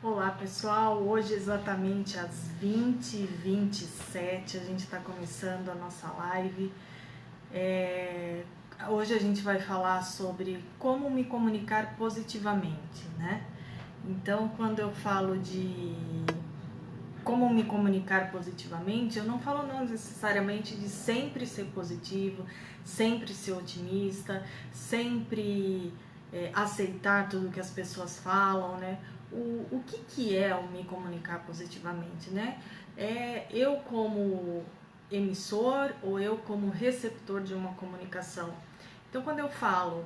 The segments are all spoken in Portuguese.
Olá pessoal, hoje exatamente às 20h27 a gente está começando a nossa live. Hoje a gente vai falar sobre como me comunicar positivamente, né? Então, quando eu falo de como me comunicar positivamente, eu não falo não necessariamente de sempre ser positivo, sempre ser otimista, sempre aceitar tudo que as pessoas falam, né? O que é o me comunicar positivamente, né? É eu como emissor ou eu como receptor de uma comunicação. Então, quando eu falo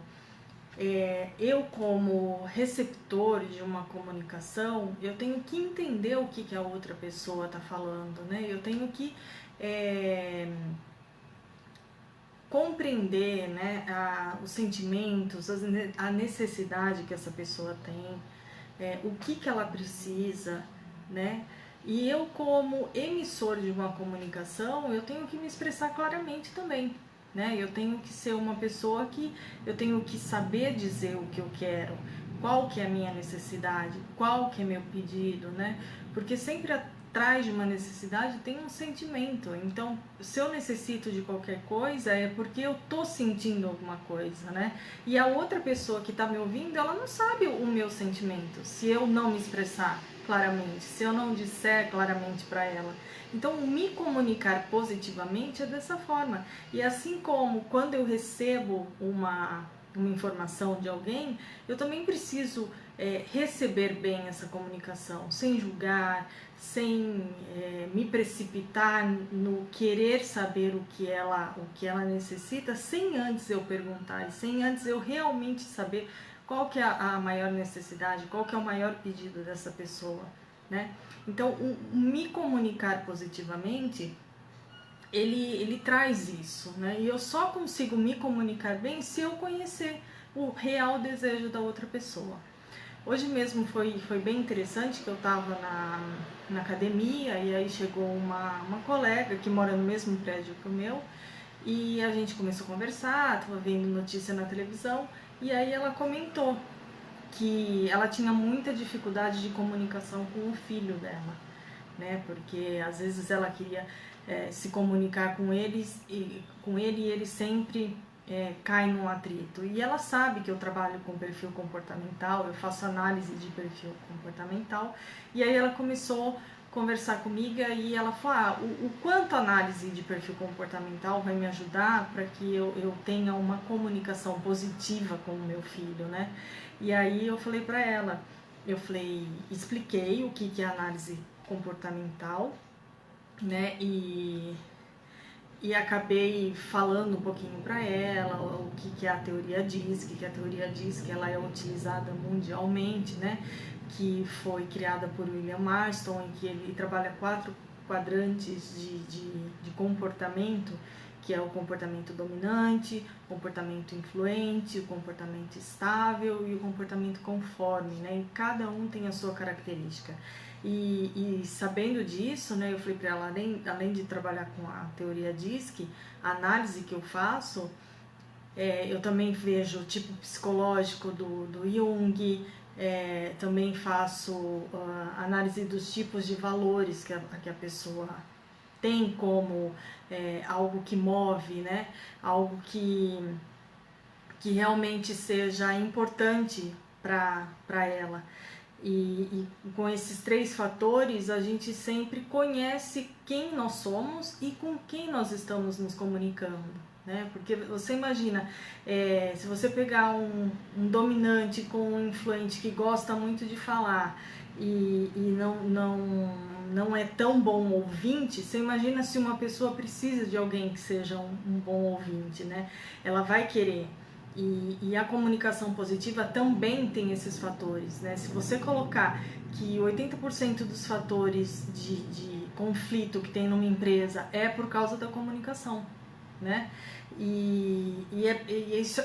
eu como receptor de uma comunicação, eu tenho que entender o que a outra pessoa está falando, né? Eu tenho que é, compreender, né, os sentimentos, a necessidade que essa pessoa tem, o que ela precisa, né? E eu como emissor de uma comunicação, eu tenho que me expressar claramente também, né? Eu tenho que ser uma pessoa que eu tenho que saber dizer o que eu quero, qual que é a minha necessidade, qual que é meu pedido, né? Porque sempre atrás de uma necessidade tem um sentimento. Então, se eu necessito de qualquer coisa, é porque eu tô sentindo alguma coisa, né? E a outra pessoa que tá me ouvindo, ela não sabe o meu sentimento, se eu não me expressar claramente, se eu não disser claramente para ela. Então, me comunicar positivamente é dessa forma. E assim como quando eu recebo uma informação de alguém, eu também preciso receber bem essa comunicação, sem julgar, sem me precipitar no querer saber o que ela necessita, sem antes eu perguntar, sem antes eu realmente saber qual que é a maior necessidade, qual que é o maior pedido dessa pessoa, né? Então, o me comunicar positivamente ele traz isso, né? E eu só consigo me comunicar bem se eu conhecer o real desejo da outra pessoa. Hoje mesmo foi bem interessante que eu estava na academia e aí chegou uma colega que mora no mesmo prédio que o meu e a gente começou a conversar, estava vendo notícia na televisão e aí ela comentou que ela tinha muita dificuldade de comunicação com o filho dela, né? Porque às vezes ela queria se comunicar com ele e ele sempre cai num atrito. E ela sabe que eu trabalho com perfil comportamental, eu faço análise de perfil comportamental. E aí ela começou a conversar comigo e ela falou: o quanto a análise de perfil comportamental vai me ajudar para que eu tenha uma comunicação positiva com o meu filho, né? E aí eu falei para ela, expliquei o que é análise comportamental, né? E acabei falando um pouquinho para ela o que a teoria diz, que a teoria diz que ela é utilizada mundialmente, né? Que foi criada por William Marston, em que ele trabalha 4 quadrantes de comportamento, que é o comportamento dominante, o comportamento influente, o comportamento estável e o comportamento conforme, né? E cada um tem a sua característica. E sabendo disso, né, eu falei para ela, além de trabalhar com a teoria DISC, a análise que eu faço, eu também vejo o tipo psicológico do Jung, também faço análise dos tipos de valores que a pessoa tem como algo que move, né, algo que realmente seja importante para ela. E com esses 3 fatores, a gente sempre conhece quem nós somos e com quem nós estamos nos comunicando. Né? Porque você imagina, se você pegar um dominante com um influente que gosta muito de falar e não é tão bom ouvinte, você imagina se uma pessoa precisa de alguém que seja um bom ouvinte, né? Ela vai querer. E a comunicação positiva também tem esses fatores, né? Se você colocar que 80% dos fatores de conflito que tem numa empresa é por causa da comunicação, né? E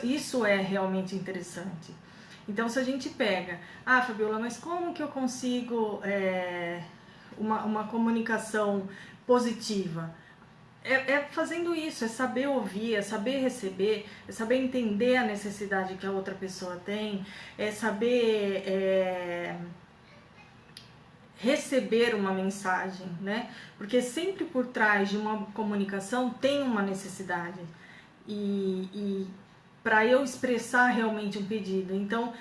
isso é realmente interessante. Então, se a gente pega, Fabiola, mas como que eu consigo uma comunicação positiva? É fazendo isso, é saber ouvir, é saber receber, é saber entender a necessidade que a outra pessoa tem, é saber receber uma mensagem, né? Porque sempre por trás de uma comunicação tem uma necessidade. E para eu expressar realmente um pedido. Então,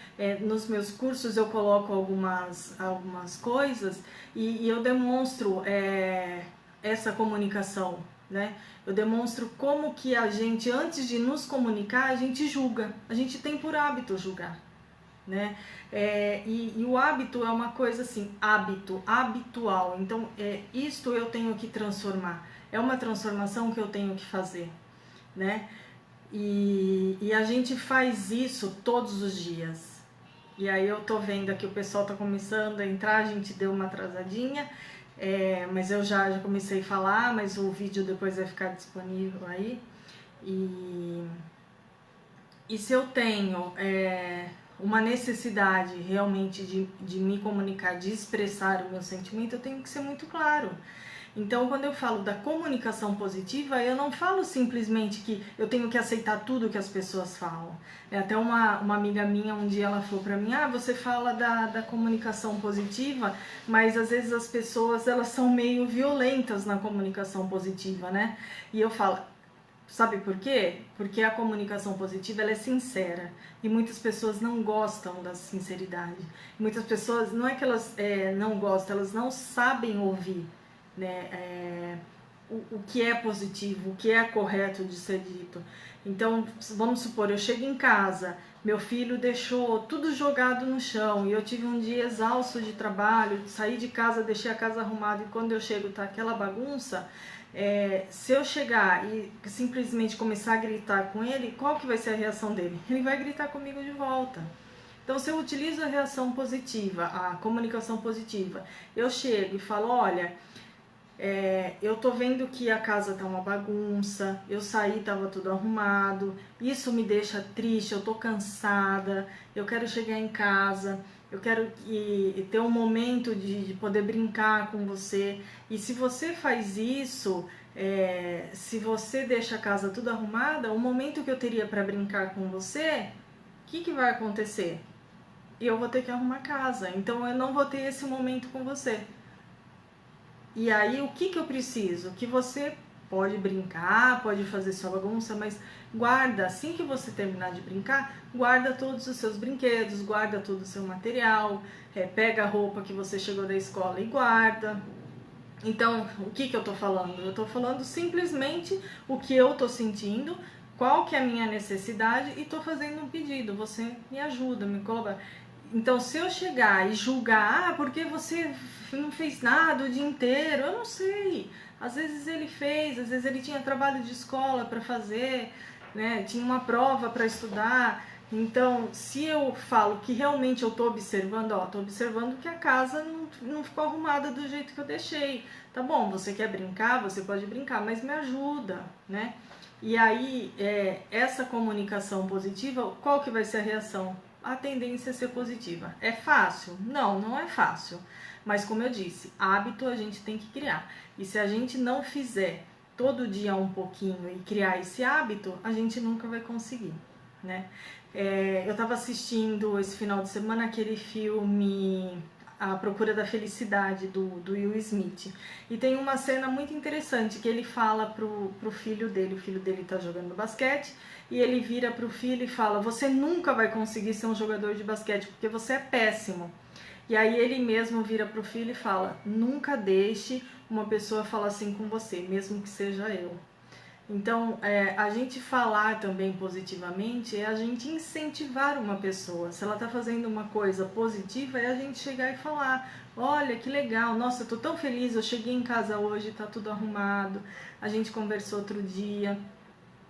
nos meus cursos eu coloco algumas coisas e eu demonstro essa comunicação, né? Eu demonstro como que a gente, antes de nos comunicar, a gente julga. A gente tem por hábito julgar, né? E o hábito é uma coisa assim, hábito, habitual. Então, isto eu tenho que transformar. É uma transformação que eu tenho que fazer, né? E a gente faz isso todos os dias. E aí eu tô vendo aqui o pessoal tá começando a entrar, a gente deu uma atrasadinha, mas eu já comecei a falar, mas o vídeo depois vai ficar disponível aí. E se eu tenho uma necessidade realmente de me comunicar, de expressar o meu sentimento, eu tenho que ser muito claro. Então, quando eu falo da comunicação positiva, eu não falo simplesmente que eu tenho que aceitar tudo que as pessoas falam. Até uma amiga minha, um dia ela falou pra mim, você fala da comunicação positiva, mas às vezes as pessoas, elas são meio violentas na comunicação positiva, né? E eu falo, sabe por quê? Porque a comunicação positiva, ela é sincera. E muitas pessoas não gostam da sinceridade. Muitas pessoas, não é que elas não gostam, elas não sabem ouvir, né? O que é positivo, o que é correto de ser dito. Então, vamos supor, eu chego em casa, meu filho deixou tudo jogado no chão e eu tive um dia exausto de trabalho, saí de casa, deixei a casa arrumada e quando eu chego tá aquela bagunça. Se eu chegar e simplesmente começar a gritar com ele, qual que vai ser a reação dele? Ele vai gritar comigo de volta. Então, se eu utilizo a reação positiva, a comunicação positiva, eu chego e falo, olha, eu tô vendo que a casa tá uma bagunça, eu saí, tava tudo arrumado, isso me deixa triste, eu tô cansada, eu quero chegar em casa, eu quero ter um momento de poder brincar com você. E se você faz isso, se você deixa a casa tudo arrumada, o momento que eu teria para brincar com você, o que vai acontecer? Eu vou ter que arrumar a casa, então eu não vou ter esse momento com você. E aí, o que eu preciso? Que você pode brincar, pode fazer sua bagunça, mas guarda, assim que você terminar de brincar, guarda todos os seus brinquedos, guarda todo o seu material, pega a roupa que você chegou da escola e guarda. Então, o que eu tô falando? Eu tô falando simplesmente o que eu tô sentindo, qual que é a minha necessidade e tô fazendo um pedido. Você me ajuda, me colabora. Então, se eu chegar e julgar, porque você não fez nada o dia inteiro, eu não sei. Às vezes ele fez, às vezes ele tinha trabalho de escola para fazer, né? Tinha uma prova para estudar. Então, se eu falo que realmente eu tô observando, tô observando que a casa não ficou arrumada do jeito que eu deixei. Tá bom, você quer brincar, você pode brincar, mas me ajuda, né? E aí, essa comunicação positiva, qual que vai ser a reação? A tendência é ser positiva. É fácil? Não, não é fácil. Mas como eu disse, hábito a gente tem que criar. E se a gente não fizer todo dia um pouquinho e criar esse hábito, a gente nunca vai conseguir, né? Eu estava assistindo esse final de semana aquele filme A Procura da Felicidade, do Will Smith. E tem uma cena muito interessante que ele fala pro filho dele, o filho dele tá jogando basquete, e ele vira pro filho e fala, você nunca vai conseguir ser um jogador de basquete, porque você é péssimo. E aí ele mesmo vira pro filho e fala, nunca deixe uma pessoa falar assim com você, mesmo que seja eu. Então, a gente falar também positivamente é a gente incentivar uma pessoa. Se ela está fazendo uma coisa positiva, é a gente chegar e falar, olha que legal, nossa, eu tô tão feliz, eu cheguei em casa hoje, tá tudo arrumado, a gente conversou outro dia,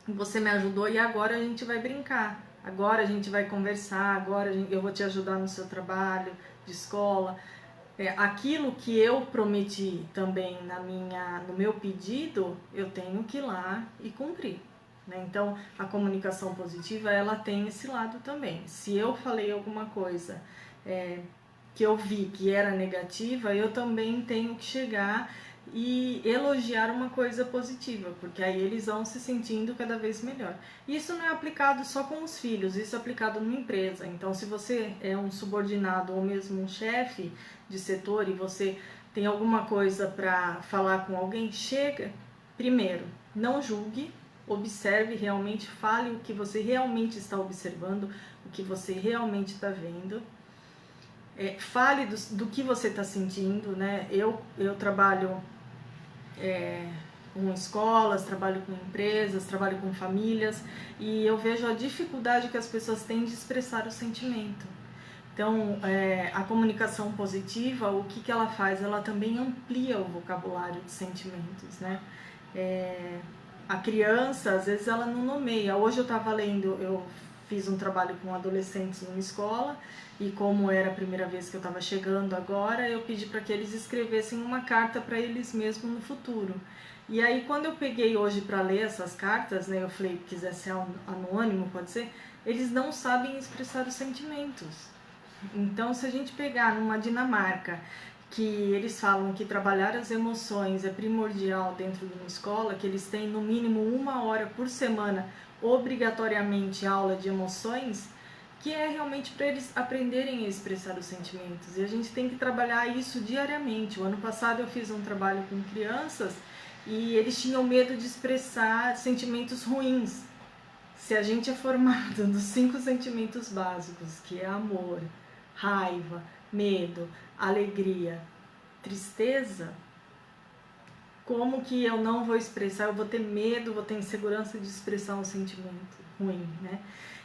você me ajudou e agora a gente vai brincar, agora a gente vai conversar, agora eu vou te ajudar no seu trabalho de escola. Aquilo que eu prometi também no meu pedido, eu tenho que ir lá e cumprir, né? Então, a comunicação positiva, ela tem esse lado também. Se eu falei alguma coisa que eu vi que era negativa, eu também tenho que chegar e elogiar uma coisa positiva, porque aí eles vão se sentindo cada vez melhor. Isso não é aplicado só com os filhos, isso é aplicado numa empresa. Então, se você é um subordinado ou mesmo um chefe de setor e você tem alguma coisa para falar com alguém, chega primeiro, não julgue, observe realmente, fale o que você realmente está observando, o que você realmente está vendo. Fale do que você está sentindo, né? Eu trabalho com escolas, trabalho com empresas, trabalho com famílias e eu vejo a dificuldade que as pessoas têm de expressar o sentimento. Então, a comunicação positiva, o que ela faz? Ela também amplia o vocabulário de sentimentos, né? A criança, às vezes, ela não nomeia. Hoje eu estava lendo, eu fiz um trabalho com adolescentes numa escola e como era a primeira vez que eu estava chegando agora, eu pedi para que eles escrevessem uma carta para eles mesmos no futuro. E aí, quando eu peguei hoje para ler essas cartas, né, eu falei, quiser ser anônimo, pode ser, eles não sabem expressar os sentimentos. Então, se a gente pegar numa Dinamarca, que eles falam que trabalhar as emoções é primordial dentro de uma escola, que eles têm no mínimo 1 hora por semana, obrigatoriamente, aula de emoções, que é realmente para eles aprenderem a expressar os sentimentos. E a gente tem que trabalhar isso diariamente. O ano passado eu fiz um trabalho com crianças e eles tinham medo de expressar sentimentos ruins. Se a gente é formado dos 5 sentimentos básicos, que é amor, raiva, medo, alegria, tristeza, como que eu não vou expressar? Eu vou ter medo, vou ter insegurança de expressar um sentimento ruim, né?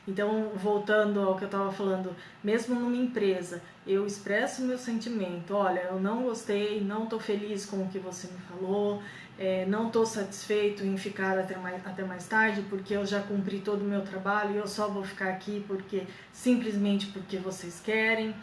Então, voltando ao que eu estava falando, mesmo numa empresa, eu expresso meu sentimento. Olha, eu não gostei, não estou feliz com o que você me falou, não estou satisfeito em ficar até mais tarde, porque eu já cumpri todo o meu trabalho e eu só vou ficar aqui simplesmente porque vocês querem.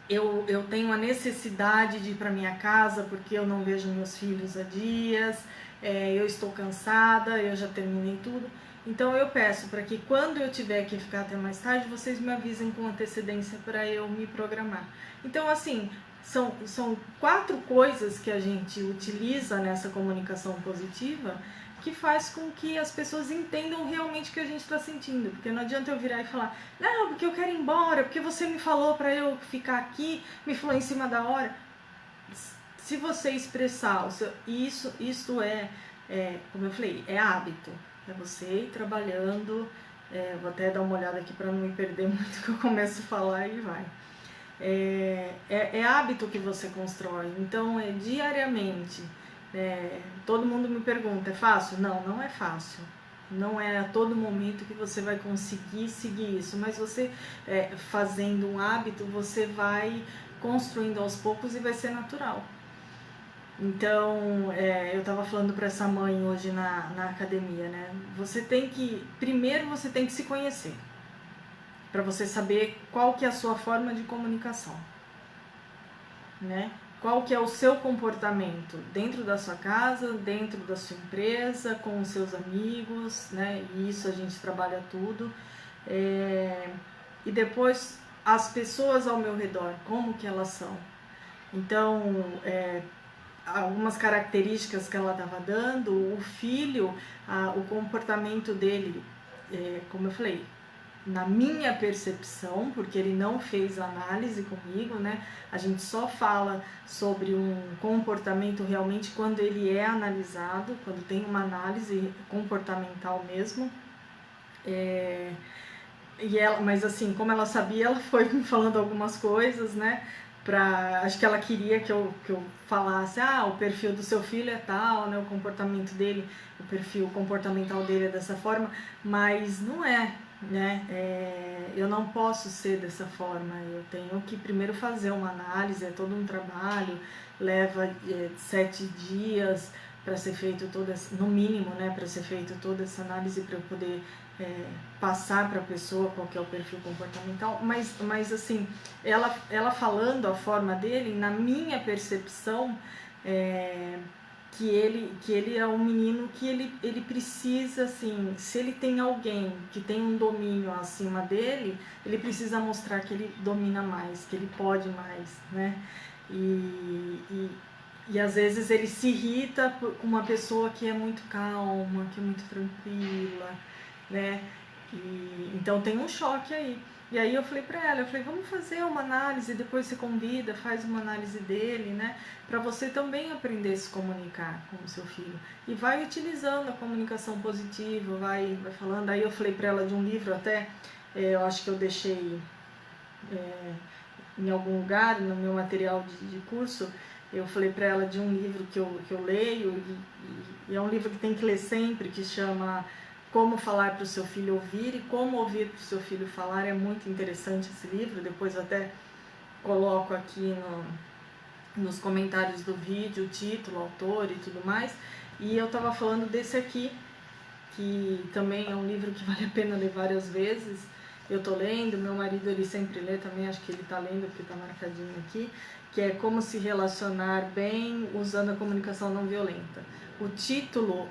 Eu tenho a necessidade de ir para minha casa porque eu não vejo meus filhos há dias, eu estou cansada, eu já terminei tudo. Então eu peço para que quando eu tiver que ficar até mais tarde, vocês me avisem com antecedência para eu me programar. Então, assim, são 4 coisas que a gente utiliza nessa comunicação positiva que faz com que as pessoas entendam realmente o que a gente está sentindo. Porque não adianta eu virar e falar, não, porque eu quero ir embora, porque você me falou para eu ficar aqui, me falou em cima da hora. Se você expressar, isso como eu falei, é hábito. É você ir trabalhando, vou até dar uma olhada aqui para não me perder muito, que eu começo a falar e vai. É hábito que você constrói, então é diariamente. Todo mundo me pergunta, é fácil? Não, não é fácil. Não é a todo momento que você vai conseguir seguir isso, mas você fazendo um hábito, você vai construindo aos poucos e vai ser natural. Então, eu estava falando para essa mãe hoje na academia, né? Primeiro você tem que se conhecer, para você saber qual que é a sua forma de comunicação, né? Qual que é o seu comportamento dentro da sua casa, dentro da sua empresa, com os seus amigos, né? E isso a gente trabalha tudo. E depois as pessoas ao meu redor, como que elas são. Então, algumas características que ela estava dando, o filho, o comportamento dele, como eu falei, na minha percepção, porque ele não fez análise comigo, né? A gente só fala sobre um comportamento realmente quando ele é analisado, quando tem uma análise comportamental mesmo. Mas assim, como ela sabia, ela foi me falando algumas coisas, né? Acho que ela queria que eu falasse, o perfil do seu filho é tal, né? O comportamento dele, o perfil comportamental dele é dessa forma, mas não é, né? Eu não posso ser dessa forma, eu tenho que primeiro fazer uma análise, é todo um trabalho, leva 7 dias para ser feito no mínimo, né? Para ser feito toda essa análise para eu poder passar para a pessoa qual que é o perfil comportamental, mas assim, ela falando a forma dele, na minha percepção, que ele é um menino que ele precisa, assim, se ele tem alguém que tem um domínio acima dele, ele precisa mostrar que ele domina mais, que ele pode mais, né? E E às vezes ele se irrita com uma pessoa que é muito calma, que é muito tranquila, né? Então tem um choque aí. E aí eu falei pra ela, eu falei, vamos fazer uma análise, depois você convida, faz uma análise dele, né? Pra você também aprender a se comunicar com o seu filho. E vai utilizando a comunicação positiva, vai falando. Aí eu falei pra ela de um livro até, eu acho que eu deixei em algum lugar, no meu material de curso, eu falei para ela de um livro que eu leio, e é um livro que tem que ler sempre, que chama Como Falar para o Seu Filho Ouvir e Como Ouvir para o Seu Filho Falar. É muito interessante esse livro, depois eu até coloco aqui nos comentários do vídeo o título, o autor e tudo mais. E eu estava falando desse aqui, que também é um livro que vale a pena ler várias vezes. Eu tô lendo, meu marido ele sempre lê também, acho que ele tá lendo porque tá marcadinho aqui, que é Como se relacionar bem usando a comunicação não violenta. O título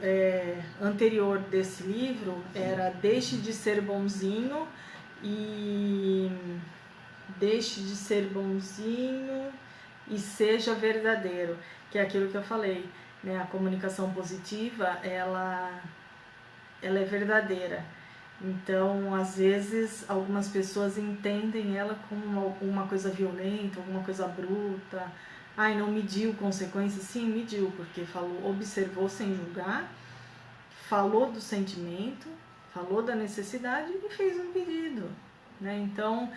anterior desse livro era Deixe de ser bonzinho e seja verdadeiro, que é aquilo que eu falei, né? A comunicação positiva, ela é verdadeira. Então, às vezes, algumas pessoas entendem ela como uma coisa violenta, alguma coisa bruta. Ai, não mediu consequências? Sim, mediu, porque falou, observou sem julgar, falou do sentimento, falou da necessidade e fez um pedido, né? Então,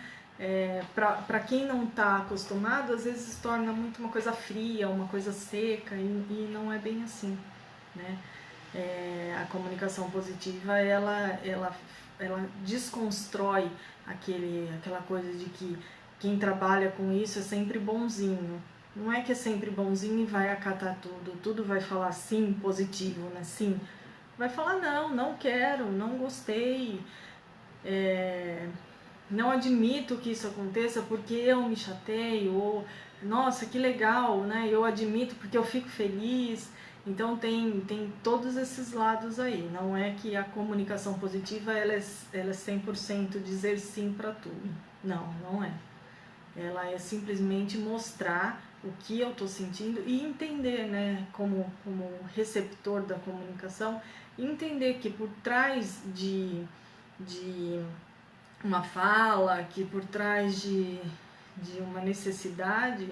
para quem não está acostumado, às vezes se torna muito uma coisa fria, uma coisa seca, e não é bem assim, né? A comunicação positiva ela desconstrói aquela coisa de que quem trabalha com isso é sempre bonzinho. Não é que é sempre bonzinho e vai acatar tudo vai falar sim, positivo, né? Sim. Vai falar não, não quero, não gostei, não admito que isso aconteça porque eu me chateio, ou nossa, que legal, né? Eu admito porque eu fico feliz. Então tem todos esses lados aí. Não é que a comunicação positiva ela é 100% dizer sim para tudo. Não, não é. Ela é simplesmente mostrar o que eu estou sentindo e entender, né, como receptor da comunicação, entender que por trás de uma fala, que por trás de uma necessidade,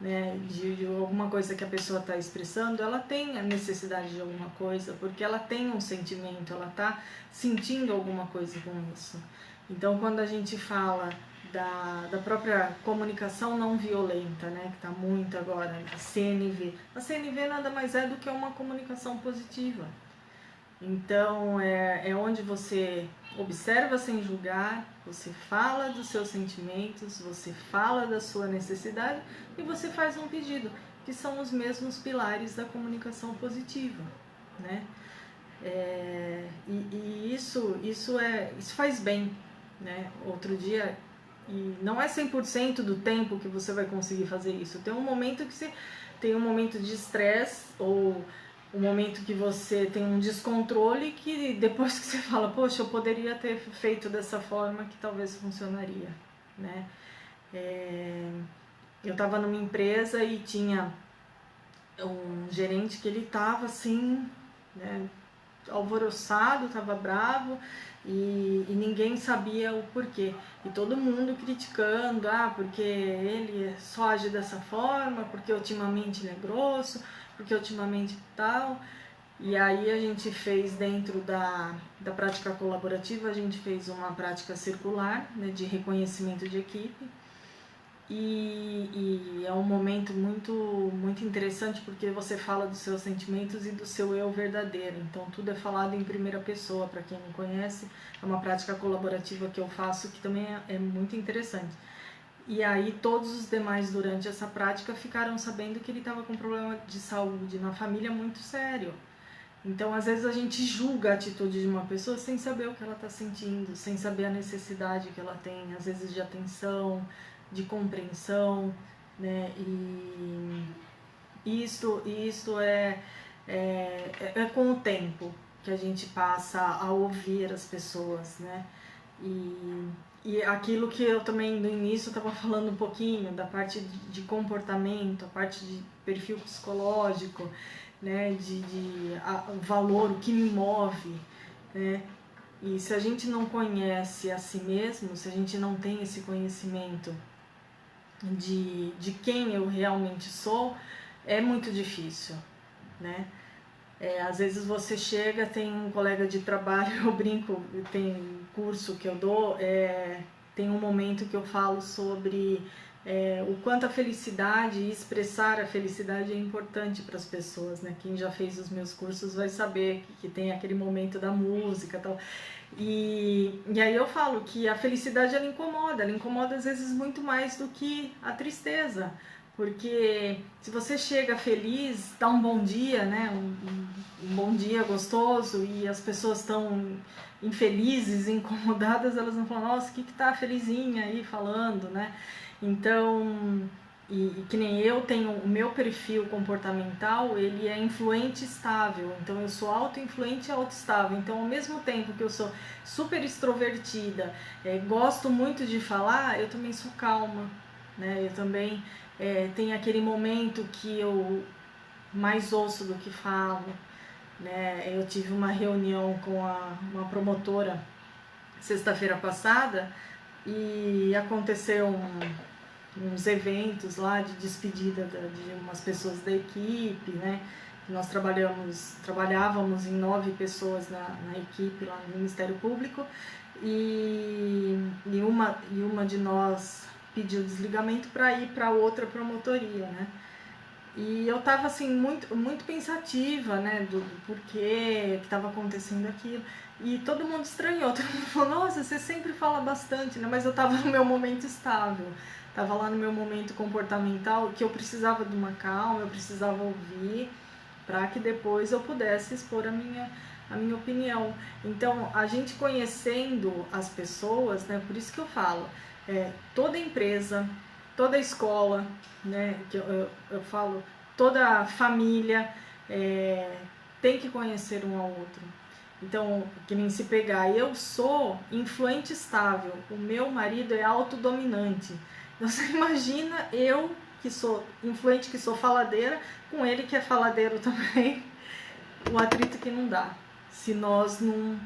né, de alguma coisa que a pessoa está expressando, ela tem a necessidade de alguma coisa, porque ela tem um sentimento, ela está sentindo alguma coisa com isso. Então, quando a gente fala da própria comunicação não violenta, né, que está muito agora, a CNV. A CNV nada mais é do que uma comunicação positiva. Então, é onde você observa sem julgar, você fala dos seus sentimentos, você fala da sua necessidade e você faz um pedido, que são os mesmos pilares da comunicação positiva, né? E isso faz bem, né? Outro dia, e não é 100% do tempo que você vai conseguir fazer isso. Tem um momento que você tem um momento de estresse ou um momento que você tem um descontrole que depois que você fala, poxa, eu poderia ter feito dessa forma que talvez funcionaria, né? Eu estava numa empresa e tinha um gerente que ele estava assim, né, alvoroçado, estava bravo e ninguém sabia o porquê. E todo mundo criticando, porque ele só age dessa forma, porque ultimamente ele é grosso, porque ultimamente tal. E aí a gente fez dentro da prática colaborativa, a gente fez uma prática circular, né, de reconhecimento de equipe. E é um momento muito interessante porque você fala dos seus sentimentos e do seu eu verdadeiro. Então tudo é falado em primeira pessoa, para quem não conhece. É uma prática colaborativa que eu faço que também é muito interessante. E aí todos os demais durante essa prática ficaram sabendo que ele estava com um problema de saúde na família muito sério. Então às vezes a gente julga a atitude de uma pessoa sem saber o que ela está sentindo, sem saber a necessidade que ela tem, às vezes de atenção, de compreensão, né? E isso é com o tempo que a gente passa a ouvir as pessoas, né? E aquilo que eu também no início estava falando um pouquinho, da parte de comportamento, a parte de perfil psicológico, né, valor, o que me move, né? E se a gente não conhece a si mesmo, se a gente não tem esse conhecimento de quem eu realmente sou, é muito difícil, né? Às vezes você chega, tem um colega de trabalho, eu brinco, tem curso que eu dou, tem um momento que eu falo sobre o quanto a felicidade e expressar a felicidade é importante para as pessoas, né? Quem já fez os meus cursos vai saber que tem aquele momento da música e tal. E aí eu falo que a felicidade ela incomoda às vezes muito mais do que a tristeza. Porque se você chega feliz, dá um bom dia, né? Um bom dia gostoso e as pessoas estão infelizes, incomodadas, elas vão falar, nossa, o que tá felizinha aí falando, né? Então, e que nem eu tenho o meu perfil comportamental, ele é influente e estável. Então eu sou auto-influente e auto-estável. Então, ao mesmo tempo que eu sou super extrovertida, gosto muito de falar, eu também sou calma, né? Eu também tem aquele momento que eu mais ouço do que falo, né? Eu tive uma reunião com uma promotora sexta-feira passada e aconteceu uns eventos lá de despedida de umas pessoas da equipe, né? Nós trabalhávamos em 9 pessoas na equipe lá no Ministério Público e uma de nós pediu desligamento para ir para outra promotoria, né? E eu tava assim muito pensativa, né, do porquê que estava acontecendo aquilo. E todo mundo estranhou, todo mundo falou, nossa, você sempre fala bastante, né? Mas eu tava no meu momento estável, tava lá no meu momento comportamental, que eu precisava de uma calma, eu precisava ouvir, para que depois eu pudesse expor a minha opinião. Então, a gente conhecendo as pessoas, né, por isso que eu falo, toda empresa, toda escola, né, que eu falo, toda família tem que conhecer um ao outro. Então, que nem se pegar, eu sou influente estável, o meu marido é autodominante. Então, você imagina eu, que sou influente, que sou faladeira, com ele que é faladeiro também, o atrito que não dá, se nós não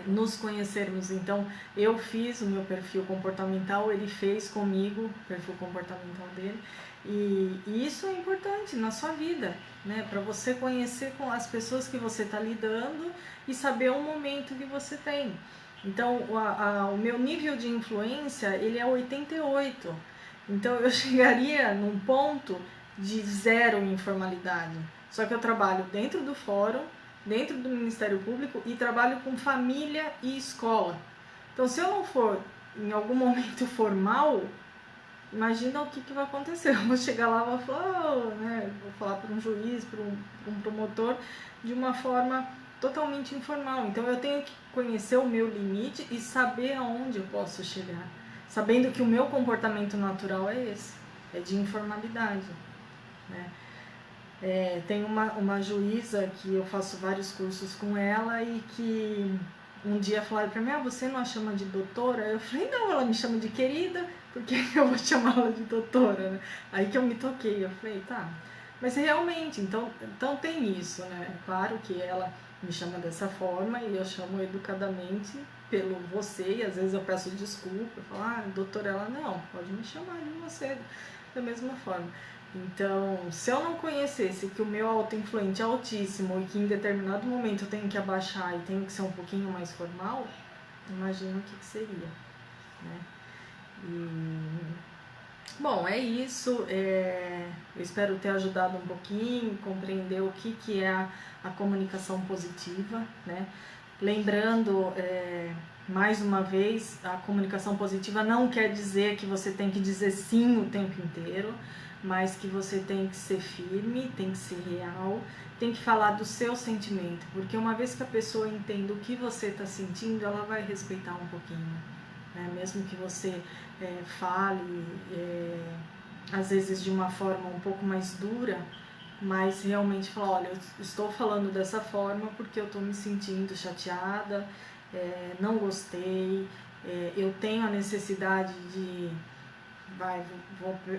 nos conhecermos. Então, eu fiz o meu perfil comportamental, ele fez comigo o perfil comportamental dele, e isso é importante na sua vida, né? Para você conhecer com as pessoas que você está lidando e saber o momento que você tem. Então, o meu nível de influência, ele é 88. Então, eu chegaria num ponto de zero informalidade. Só que eu trabalho dentro do fórum, dentro do Ministério Público e trabalho com família e escola. Então, se eu não for em algum momento formal, imagina o que vai acontecer. Eu vou chegar lá e vou falar, né, vou falar para um juiz, para um promotor, de uma forma totalmente informal. Então, eu tenho que conhecer o meu limite e saber aonde eu posso chegar, sabendo que o meu comportamento natural é esse, é de informalidade, né? Tem uma juíza que eu faço vários cursos com ela e que um dia falaram pra mim, você não a chama de doutora? Eu falei, não, ela me chama de querida, por que eu vou chamá-la de doutora, né? Aí que eu me toquei, eu falei, tá, mas realmente, então tem isso, né? Claro que ela me chama dessa forma e eu chamo educadamente pelo você, e às vezes eu peço desculpa, eu falo, doutora, ela não, pode me chamar de você da mesma forma. Então, se eu não conhecesse que o meu autoinfluente é altíssimo e que em determinado momento eu tenho que abaixar e tenho que ser um pouquinho mais formal, imagina o que seria, né? Bom, é isso. Eu espero ter ajudado um pouquinho, compreender o que é a comunicação positiva, né? Lembrando, mais uma vez, a comunicação positiva não quer dizer que você tem que dizer sim o tempo inteiro, mas que você tem que ser firme, tem que ser real, tem que falar do seu sentimento, porque uma vez que a pessoa entende o que você está sentindo, ela vai respeitar um pouquinho, né? Mesmo que você fale, às vezes de uma forma um pouco mais dura, mas realmente falar, olha, eu estou falando dessa forma porque eu estou me sentindo chateada, não gostei, eu tenho a necessidade de...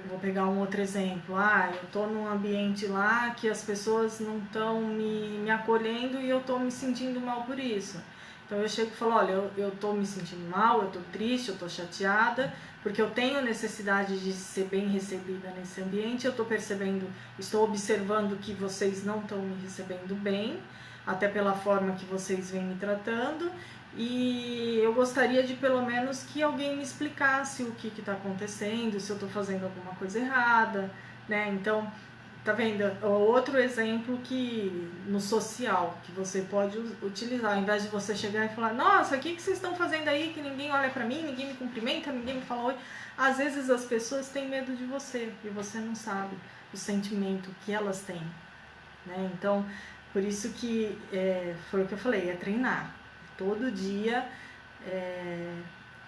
Vou pegar um outro exemplo. Eu tô num ambiente lá que as pessoas não estão me acolhendo e eu tô me sentindo mal por isso. Então eu chego e falo, olha, eu tô me sentindo mal, eu tô triste, eu tô chateada, porque eu tenho necessidade de ser bem recebida nesse ambiente, eu tô percebendo, estou observando que vocês não estão me recebendo bem, até pela forma que vocês vêm me tratando, e eu gostaria de pelo menos que alguém me explicasse o que está acontecendo, se eu estou fazendo alguma coisa errada, né? Então, tá vendo? Outro exemplo que no social que você pode utilizar, ao invés de você chegar e falar, nossa, o que vocês estão fazendo aí que ninguém olha pra mim, ninguém me cumprimenta, ninguém me fala oi. Às vezes as pessoas têm medo de você e você não sabe o sentimento que elas têm, né? Então, por isso que foi o que eu falei, é treinar. Todo dia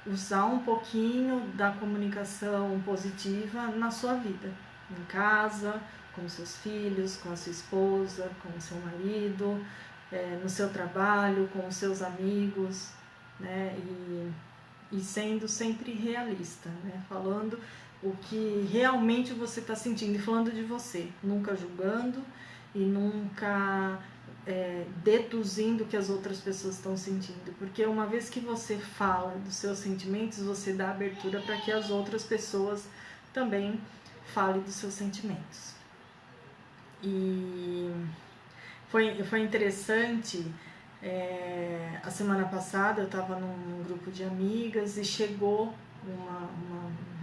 usar um pouquinho da comunicação positiva na sua vida, em casa, com seus filhos, com a sua esposa, com o seu marido, no seu trabalho, com os seus amigos, né? E sendo sempre realista, né? Falando o que realmente você está sentindo e falando de você, nunca julgando e nunca deduzindo o que as outras pessoas estão sentindo, porque uma vez que você fala dos seus sentimentos, você dá abertura para que as outras pessoas também falem dos seus sentimentos. E foi interessante, a semana passada eu estava num grupo de amigas e chegou uma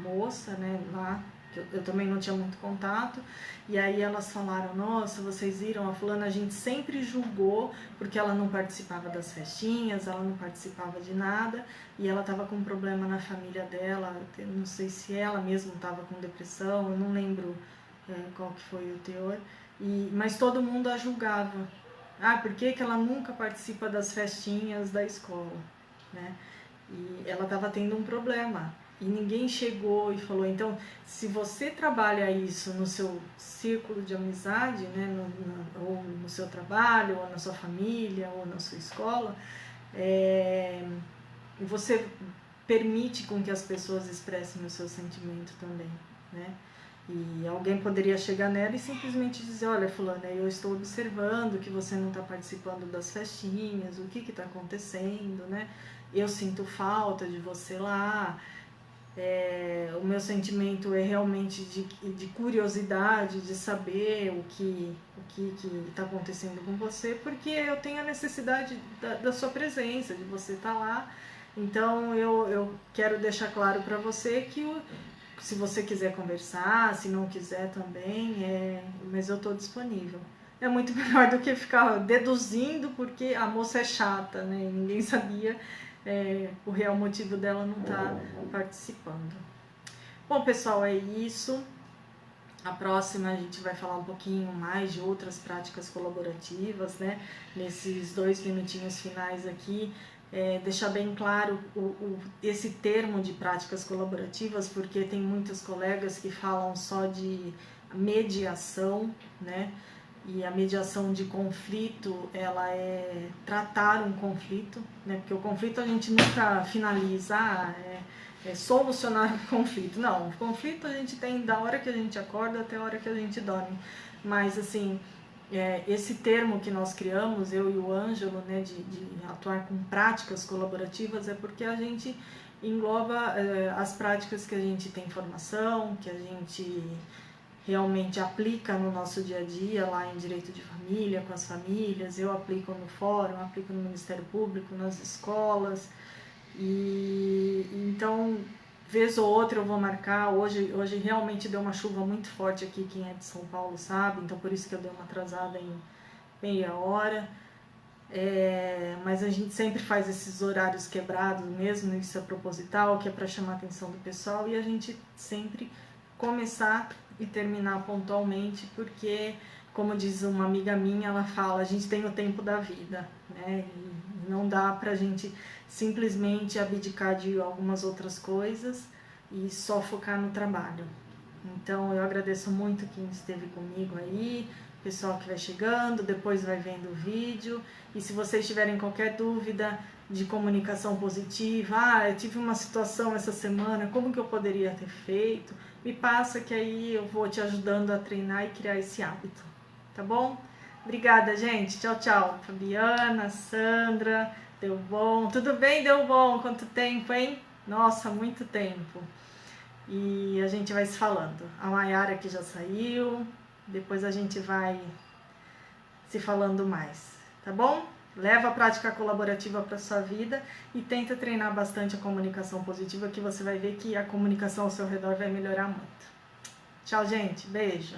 moça, né, lá, que eu também não tinha muito contato, e aí elas falaram, nossa, vocês viram, a fulana a gente sempre julgou porque ela não participava das festinhas, ela não participava de nada, e ela estava com um problema na família dela, não sei se ela mesma estava com depressão, eu não lembro qual que foi o teor, mas todo mundo a julgava. Por que ela nunca participa das festinhas da escola, né? E ela estava tendo um problema e ninguém chegou e falou, então, se você trabalha isso no seu círculo de amizade, né, ou no seu trabalho, ou na sua família, ou na sua escola, você permite com que as pessoas expressem o seu sentimento também, né? E alguém poderia chegar nela e simplesmente dizer, olha, fulana, eu estou observando que você não está participando das festinhas, o que está acontecendo, né? Eu sinto falta de você lá, o meu sentimento é realmente de curiosidade, de saber o que está acontecendo com você, porque eu tenho a necessidade da sua presença, de você estar lá. Então eu quero deixar claro para você que se você quiser conversar, se não quiser também, mas eu estou disponível. É muito melhor do que ficar deduzindo porque a moça é chata, né? E ninguém sabia o real motivo dela não estar participando. Bom, pessoal, é isso. A próxima a gente vai falar um pouquinho mais de outras práticas colaborativas, né? Nesses 2 minutinhos finais aqui, deixar bem claro esse termo de práticas colaborativas, porque tem muitos colegas que falam só de mediação, né? E a mediação de conflito, ela é tratar um conflito, né? Porque o conflito a gente nunca finaliza, solucionar um conflito. Não, o conflito a gente tem da hora que a gente acorda até a hora que a gente dorme. Mas, assim, esse termo que nós criamos, eu e o Ângelo, né, de atuar com práticas colaborativas, é porque a gente engloba as práticas que a gente tem formação, que a gente realmente aplica no nosso dia a dia, lá em direito de família, com as famílias, eu aplico no fórum, aplico no Ministério Público, nas escolas, e então, vez ou outra eu vou marcar, hoje realmente deu uma chuva muito forte aqui, quem é de São Paulo sabe, então por isso que eu dei uma atrasada em meia hora, mas a gente sempre faz esses horários quebrados mesmo, isso é proposital, que é para chamar a atenção do pessoal, e a gente sempre começar e terminar pontualmente, porque, como diz uma amiga minha, ela fala, a gente tem o tempo da vida, né? E não dá pra gente simplesmente abdicar de algumas outras coisas e só focar no trabalho. Então, eu agradeço muito quem esteve comigo aí, pessoal que vai chegando, depois vai vendo o vídeo, e se vocês tiverem qualquer dúvida, de comunicação positiva. Eu tive uma situação essa semana, como que eu poderia ter feito? Me passa que aí eu vou te ajudando a treinar e criar esse hábito, tá bom? Obrigada, gente. Tchau, tchau. Fabiana, Sandra, deu bom. Tudo bem, deu bom. Quanto tempo, hein? Nossa, muito tempo. E a gente vai se falando. A Mayara aqui já saiu. Depois a gente vai se falando mais, tá bom? Leva a prática colaborativa para sua vida e tenta treinar bastante a comunicação positiva, que você vai ver que a comunicação ao seu redor vai melhorar muito. Tchau, gente. Beijo.